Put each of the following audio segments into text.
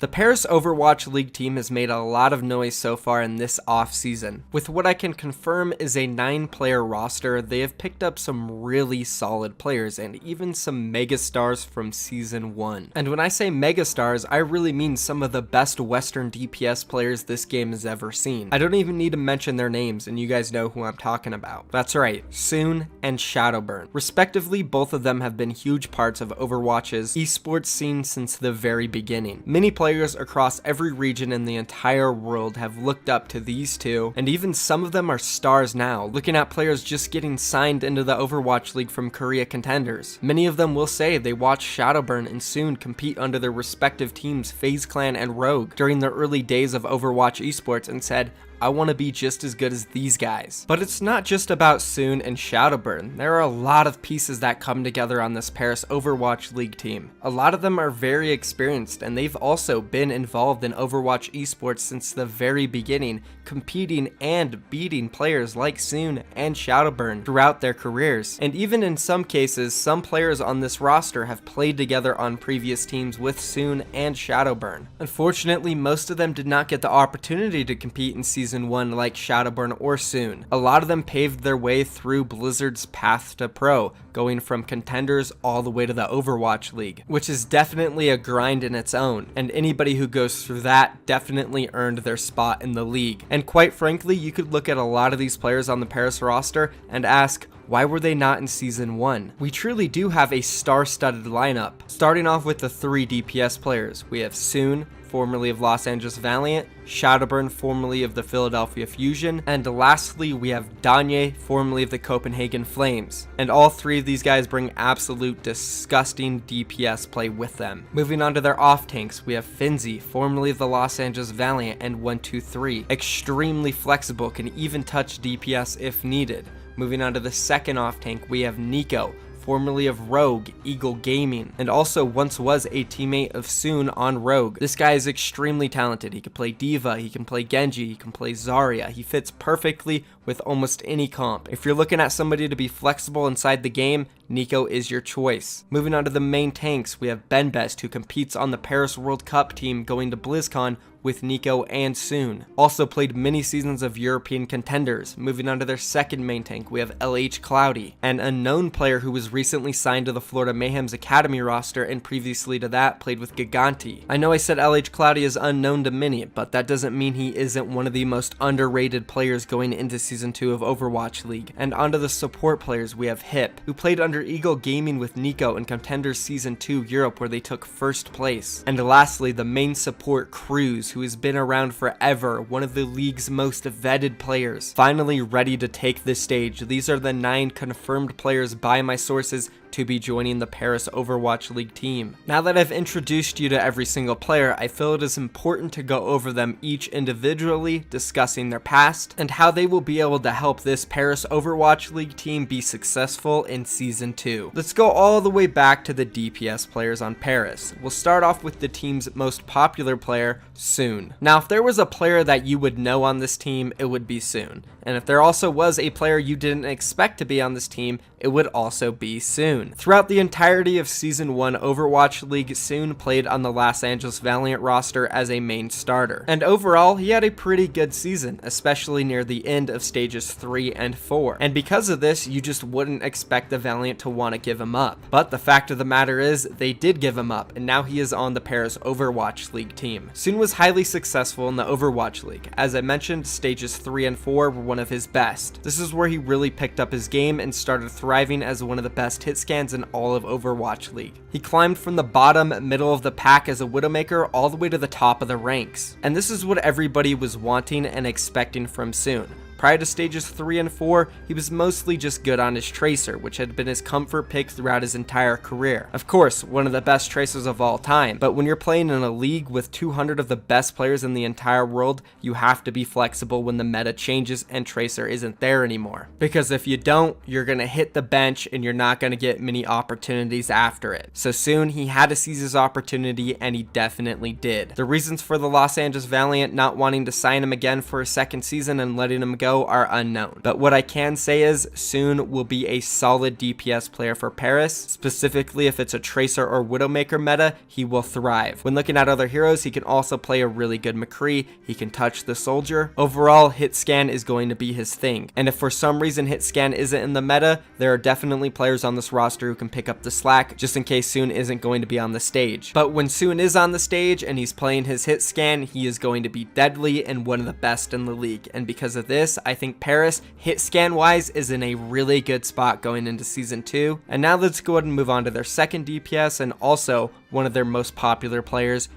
The Paris Overwatch League team has made a lot of noise so far in this off-season. With what I can confirm is a 9-player roster, they have picked up some really solid players and even some megastars from Season 1. And when I say megastars, I really mean some of the best Western DPS players this game has ever seen. I don't even need to mention their names and you guys know who I'm talking about. That's right, Soon and Shadowbyrne. Respectively, both of them have been huge parts of Overwatch's eSports scene since the very beginning. Many players across every region in the entire world have looked up to these two, and even some of them are stars now, looking at players just getting signed into the Overwatch League from Korea contenders. Many of them will say they watched Shadowbyrne and Soon compete under their respective teams FaZe Clan and Rogue during the early days of Overwatch esports and said, I want to be just as good as these guys. But it's not just about Soon and Shadowbyrne. There are a lot of pieces that come together on this Paris Overwatch League team. A lot of them are very experienced and they've also been involved in Overwatch esports since the very beginning, competing and beating players like Soon and Shadowbyrne throughout their careers. And even in some cases, some players on this roster have played together on previous teams with Soon and Shadowbyrne. Unfortunately, most of them did not get the opportunity to compete in Season 1 like Shadowbyrne or Soon. A lot of them paved their way through Blizzard's path to pro, going from contenders all the way to the Overwatch League, which is definitely a grind in its own, and anybody who goes through that definitely earned their spot in the league. And quite frankly, you could look at a lot of these players on the Paris roster and ask, why were they not in Season 1? We truly do have a star-studded lineup. Starting off with the 3 DPS players, we have Soon, formerly of Los Angeles Valiant, Shadowbyrne, formerly of the Philadelphia Fusion, and lastly we have Danye, formerly of the Copenhagen Flames. And all 3 of these guys bring absolute disgusting DPS play with them. Moving on to their off tanks, we have Finzi, formerly of the Los Angeles Valiant and 123. Extremely flexible, can even touch DPS if needed. Moving on to the second off tank, we have Nico, formerly of Rogue, Eagle Gaming, and also once was a teammate of Soon on Rogue. This guy is extremely talented. He can play Diva, he can play Genji, he can play Zarya. He fits perfectly with almost any comp. If you're looking at somebody to be flexible inside the game, Nico is your choice. Moving on to the main tanks, we have Benbest, who competes on the Paris World Cup team going to BlizzCon with Nico and Soon. Also played many seasons of European contenders. Moving on to their second main tank, we have LH Cloudy, an unknown player who was recently signed to the Florida Mayhem's Academy roster and previously to that played with Giganti. I know I said LH Cloudy is unknown to many, but that doesn't mean he isn't one of the most underrated players going into Season 2 of Overwatch League. And onto the support players, we have Hip, who played under Eagle Gaming with Nico in Contenders Season 2 Europe where they took first place. And lastly, the main support Cruz, who has been around forever, one of the league's most vetted players, finally ready to take the stage. These are the 9 confirmed players by my sources to be joining the Paris Overwatch League team. Now that I've introduced you to every single player, I feel it is important to go over them each individually, discussing their past, and how they will be able to help this Paris Overwatch League team be successful in Season 2. Let's go all the way back to the DPS players on Paris. We'll start off with the team's most popular player, Soon. Now, if there was a player that you would know on this team, it would be Soon. And if there also was a player you didn't expect to be on this team, it would also be Soon. Throughout the entirety of Season 1 Overwatch League, Soon played on the Los Angeles Valiant roster as a main starter. And overall, he had a pretty good season, especially near the end of stages 3 and 4. And because of this, you just wouldn't expect the Valiant to want to give him up. But the fact of the matter is, they did give him up, and now he is on the Paris Overwatch League team. Soon was highly successful in the Overwatch League. As I mentioned, stages 3 and 4 were one of his best. This is where he really picked up his game and started thriving as one of the best hit scans in all of Overwatch League. He climbed from the bottom middle of the pack as a Widowmaker all the way to the top of the ranks. And this is what everybody was wanting and expecting from Soon. Prior to stages 3 and 4, he was mostly just good on his Tracer, which had been his comfort pick throughout his entire career. Of course, one of the best Tracers of all time, but when you're playing in a league with 200 of the best players in the entire world, you have to be flexible when the meta changes and Tracer isn't there anymore. Because if you don't, you're going to hit the bench and you're not going to get many opportunities after it. So Soon, he had to seize his opportunity, and he definitely did. The reasons for the Los Angeles Valiant not wanting to sign him again for a second season and letting him go show are unknown. But what I can say is Soon will be a solid DPS player for Paris. Specifically, if it's a Tracer or Widowmaker meta, he will thrive. When looking at other heroes, he can also play a really good McCree. He can touch the soldier. Overall, hit scan is going to be his thing. And if for some reason hit scan isn't in the meta, there are definitely players on this roster who can pick up the slack just in case Soon isn't going to be on the stage. But when Soon is on the stage and he's playing his hit scan, he is going to be deadly and one of the best in the league. And because of this, I think Paris, hit scan wise, is in a really good spot going into season 2. And now let's go ahead and move on to their second DPS and also one of their most popular players,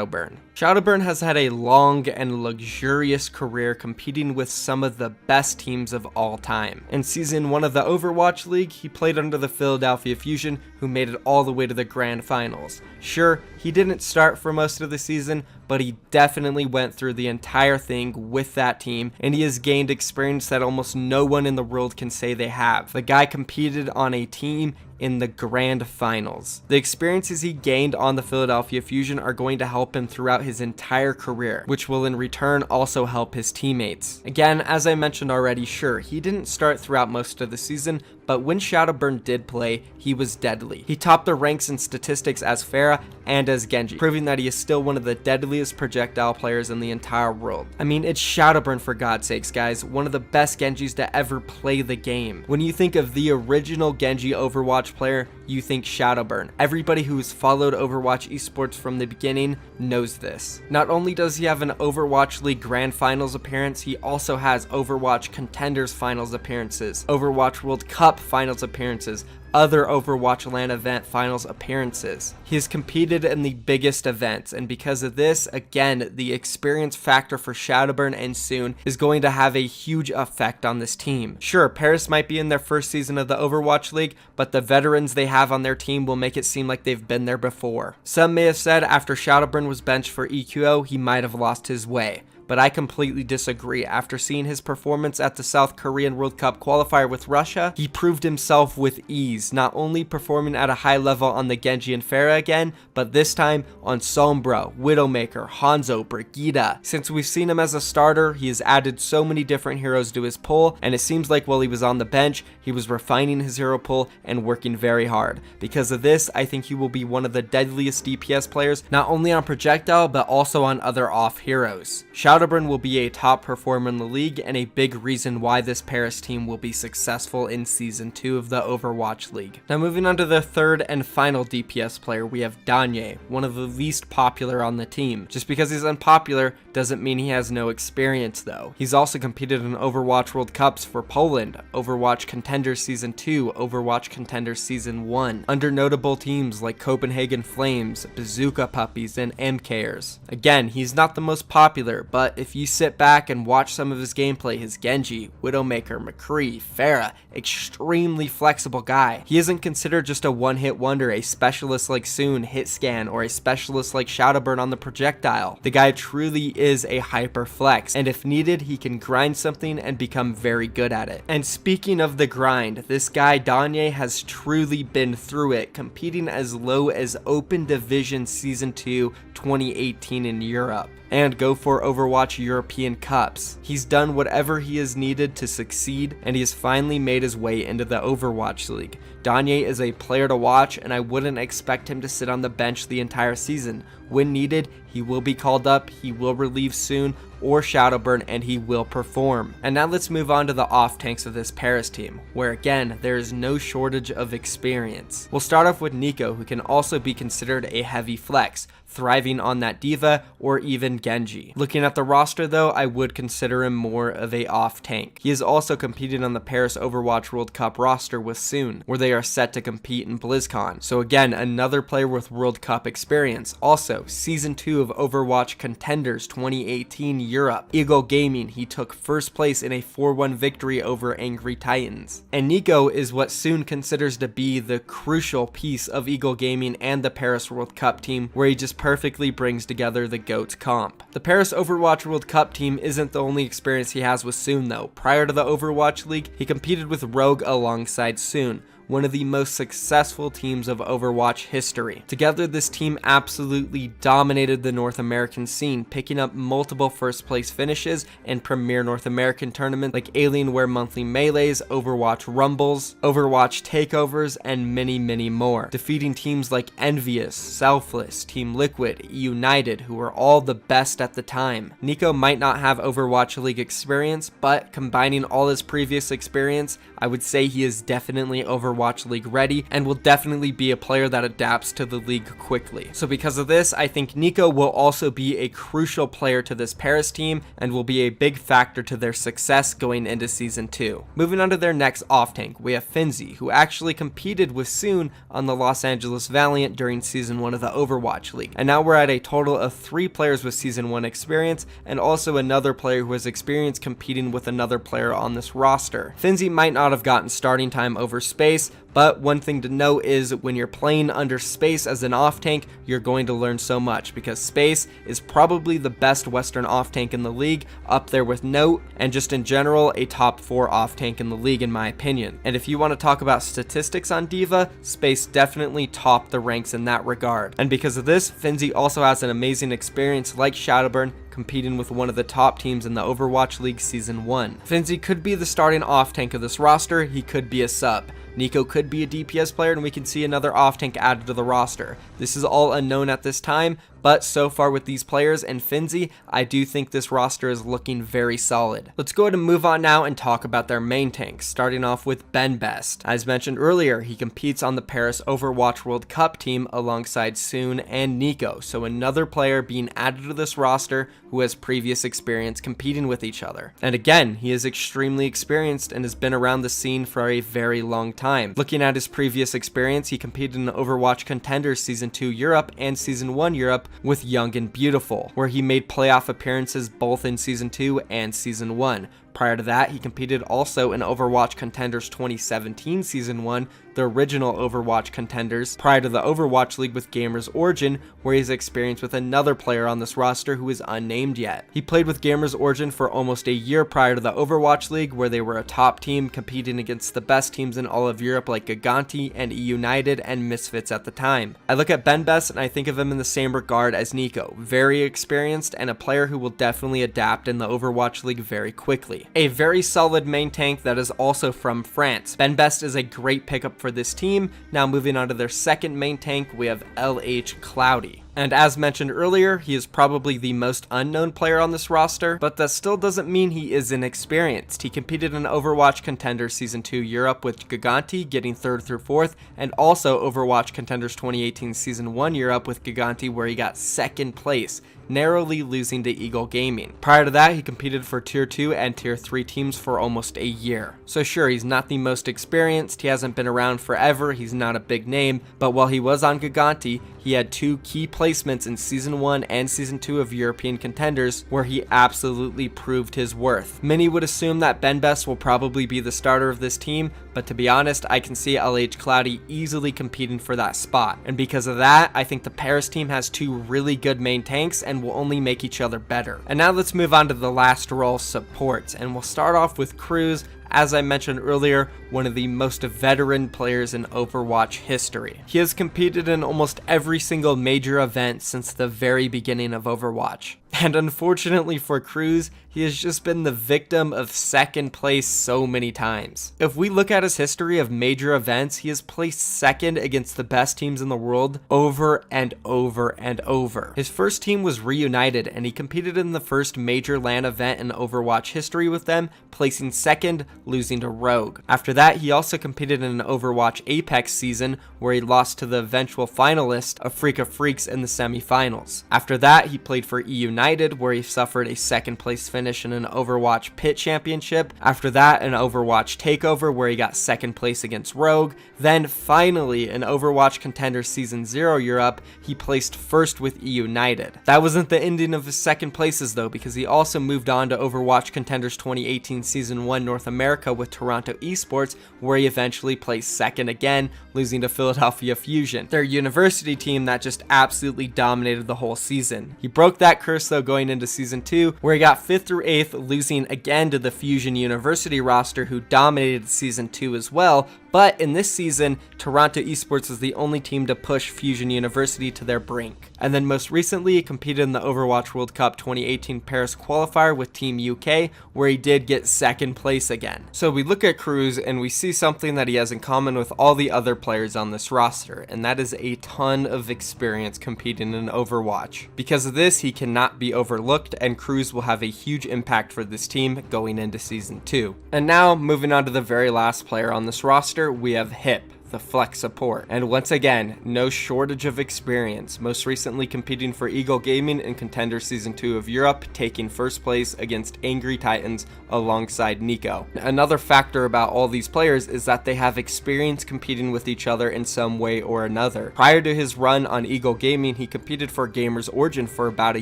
Byrne. Byrne has had a long and luxurious career competing with some of the best teams of all time. In season 1 of the Overwatch League, he played under the Philadelphia Fusion, who made it all the way to the grand finals. Sure, he didn't start for most of the season, but he definitely went through the entire thing with that team, and he has gained experience that almost no one in the world can say they have. The guy competed on a team in the grand finals. The experiences he gained on the Philadelphia Fusion are going to help him throughout his entire career, which will in return also help his teammates. Again, as I mentioned already, sure, he didn't start throughout most of the season, but when Byrne did play, he was deadly. He topped the ranks in statistics as Pharah and as Genji, proving that he is still one of the deadliest projectile players in the entire world. I mean, it's Byrne for God's sakes, guys, one of the best Genjis to ever play the game. When you think of the original Genji Overwatch player, you think Byrne. Everybody who's followed Overwatch eSports from the beginning knows this. Not only does he have an Overwatch League Grand Finals appearance, he also has Overwatch Contenders Finals appearances, Overwatch World Cup Finals appearances, other Overwatch LAN event finals appearances. He has competed in the biggest events, and because of this, again, the experience factor for Byrne and Soon is going to have a huge effect on this team. Sure, Paris might be in their first season of the Overwatch League, but the veterans they have on their team will make it seem like they've been there before. Some may have said after Byrne was benched for EQO, he might have lost his way. But I completely disagree. After seeing his performance at the South Korean World Cup qualifier with Russia, he proved himself with ease, not only performing at a high level on the Genji and Pharah again, but this time on Sombra, Widowmaker, Hanzo, Brigitte. Since we've seen him as a starter, he has added so many different heroes to his pool, and it seems like while he was on the bench, he was refining his hero pool and working very hard. Because of this, I think he will be one of the deadliest DPS players, not only on projectile, but also on other off heroes. Byrne will be a top performer in the league and a big reason why this Paris team will be successful in season 2 of the Overwatch League. Now moving on to the third and final DPS player, we have Danye, one of the least popular on the team. Just because he's unpopular doesn't mean he has no experience though. He's also competed in Overwatch World Cups for Poland, Overwatch Contenders Season 2, Overwatch Contenders Season 1, under notable teams like Copenhagen Flames, Bazooka Puppies, and MKers. Again, he's not the most popular, but if you sit back and watch some of his gameplay, his Genji, Widowmaker, McCree, Pharah, extremely flexible guy. He isn't considered just a one-hit wonder, a specialist like Soon, hit scan, or a specialist like Byrne on the projectile. The guy truly is a hyper flex, and if needed, he can grind something and become very good at it. And speaking of the grind, this guy Danye has truly been through it, competing as low as Open Division Season 2 2018 in Europe, and go for Overwatch European Cups. He's done whatever he has needed to succeed, and he has finally made his way into the Overwatch League. Danye is a player to watch, and I wouldn't expect him to sit on the bench the entire season. When needed, he will be called up, he will relieve Soon or Byrne, and he will perform. And now let's move on to the off tanks of this Paris team, where again, there is no shortage of experience. We'll start off with Nico, who can also be considered a heavy flex, thriving on that diva or even Genji. Looking at the roster though, I would consider him more of a off tank. He is also competing on the Paris Overwatch World Cup roster with Soon, where they are set to compete in BlizzCon. So again, another player with World Cup experience. Also, Season 2 of Overwatch Contenders 2018 Europe. Eagle Gaming, he took first place in a 4-1 victory over Angry Titans. And Nico is what Soon considers to be the crucial piece of Eagle Gaming and the Paris World Cup team, where he just perfectly brings together the GOAT comp. The Paris Overwatch World Cup team isn't the only experience he has with Soon though. Prior to the Overwatch League, he competed with Rogue alongside Soon, one of the most successful teams of Overwatch history. Together, this team absolutely dominated the North American scene, picking up multiple first place finishes in premier North American tournaments like Alienware Monthly Melees, Overwatch Rumbles, Overwatch Takeovers, and many more, defeating teams like Envious, Selfless, Team Liquid, United, who were all the best at the time. NiKo might not have Overwatch League experience, but combining all his previous experience, I would say he is definitely Overwatch League ready and will definitely be a player that adapts to the league quickly. So because of this, I think NiKo will also be a crucial player to this Paris team and will be a big factor to their success going into Season 2. Moving on to their next off-tank, we have Finzi, who actually competed with Soon on the Los Angeles Valiant during Season 1 of the Overwatch League. And now we're at a total of 3 players with Season 1 experience, and also another player who has experience competing with another player on this roster. Finzi might not have gotten starting time over Space, but one thing to note is when you're playing under Space as an off-tank, you're going to learn so much, because Space is probably the best Western off-tank in the league, up there with Note, and just in general, a top 4 off-tank in the league in my opinion. And if you want to talk about statistics on D.Va, Space definitely topped the ranks in that regard. And because of this, Finzi also has an amazing experience like Shadowburn, competing with one of the top teams in the Overwatch League Season 1. Finzi could be the starting off-tank of this roster, he could be a sub. NiKo could be a DPS player, and we could see another off-tank added to the roster. This is all unknown at this time, but so far with these players and Finzi, I do think this roster is looking very solid. Let's go ahead and move on now and talk about their main tanks, starting off with Best. As mentioned earlier, he competes on the Paris Overwatch World Cup team alongside Soon and NiKo, so another player being added to this roster who has previous experience competing with each other. And again, he is extremely experienced and has been around the scene for a very long time. Looking at his previous experience, he competed in Overwatch Contenders Season 2 Europe and Season 1 Europe with Young and Beautiful, where he made playoff appearances both in Season 2 and Season 1. Prior to that, he competed also in Overwatch Contenders 2017 Season 1, the original Overwatch Contenders, prior to the Overwatch League with Gamers Origin, where he's experienced with another player on this roster who is unnamed yet. He played with Gamers Origin for almost a year prior to the Overwatch League, where they were a top team competing against the best teams in all of Europe like Giganti and United and Misfits at the time. I look at Best and I think of him in the same regard as NiKo, very experienced and a player who will definitely adapt in the Overwatch League very quickly. A very solid main tank that is also from France. Best is a great pickup for this team. Now moving on to their second main tank, we have LH Cloudy. And as mentioned earlier, he is probably the most unknown player on this roster, but that still doesn't mean he is inexperienced. He competed in Overwatch Contenders Season 2 Europe with Giganti, getting 3rd through 4th, and also Overwatch Contenders 2018 Season 1 Europe with Giganti, where he got 2nd place, narrowly losing to Eagle Gaming. Prior to that, he competed for Tier 2 and Tier 3 teams for almost a year. So sure, he's not the most experienced, he hasn't been around forever, he's not a big name, but while he was on Giganti, he had 2 key placements in Season 1 and Season 2 of European Contenders, where he absolutely proved his worth. Many would assume that Best will probably be the starter of this team, but to be honest, I can see LH Cloudy easily competing for that spot. And because of that, I think the Paris team has 2 really good main tanks and will only make each other better. And now let's move on to the last role, supports, and we'll start off with Cruz. As I mentioned earlier, one of the most veteran players in Overwatch history. He has competed in almost every single major event since the very beginning of Overwatch. And unfortunately for Cruz, he has just been the victim of 2nd place so many times. If we look at his history of major events, he has placed 2nd against the best teams in the world over and over and over. His first team was Reunited, and he competed in the first major LAN event in Overwatch history with them, placing 2nd, losing to Rogue. After that, he also competed in an Overwatch Apex season, where he lost to the eventual finalist of Freak of Freaks in the semifinals. After that, he played for United, where he suffered a 2nd place finish in an Overwatch Pit Championship. After that, an Overwatch Takeover, where he got 2nd place against Rogue. Then finally, in Overwatch Contenders Season 0 Europe, he placed 1st with United. That wasn't the ending of his 2nd places though, because he also moved on to Overwatch Contenders 2018 Season 1 North America with Toronto eSports, where he eventually placed 2nd again, losing to Philadelphia Fusion, their university team that just absolutely dominated the whole season. He broke that curse though going into Season 2, where he got 5th through 8th, losing again to the Fusion University roster, who dominated Season 2 as well. But in this season, Toronto eSports was the only team to push Fusion University to their brink. And then most recently, he competed in the Overwatch World Cup 2018 Paris qualifier with Team UK, where he did get 2nd place again. So we look at Cruz and we see something that he has in common with all the other players on this roster, and that is a ton of experience competing in Overwatch. Because of this, he cannot be overlooked, and Cruz will have a huge impact for this team going into Season 2. And now, moving on to the very last player on this roster, we have Hip, the flex support. And once again, no shortage of experience, most recently competing for Eagle Gaming in Contender Season 2 of Europe, taking 1st place against Angry Titans alongside Nico. Another factor about all these players is that they have experience competing with each other in some way or another. Prior to his run on Eagle Gaming, he competed for Gamers Origin for about a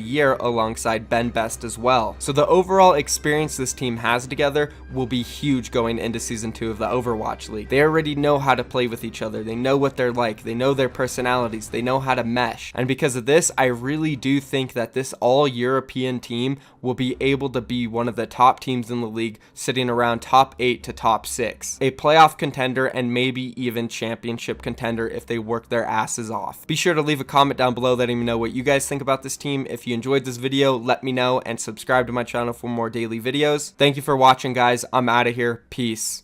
year alongside Ben Best as well. So the overall experience this team has together will be huge going into Season 2 of the Overwatch League. They already know how to play with each other, they know what they're like, they know their personalities, they know how to mesh. And because of this, I really do think that this all-European team will be able to be one of the top teams in the league, sitting around top 8 to top 6. A playoff contender and maybe even championship contender if they work their asses off. Be sure to leave a comment down below letting me know what you guys think about this team. If you enjoyed this video, let me know and subscribe to my channel for more daily videos. Thank you for watching, guys. I'm out of here. Peace.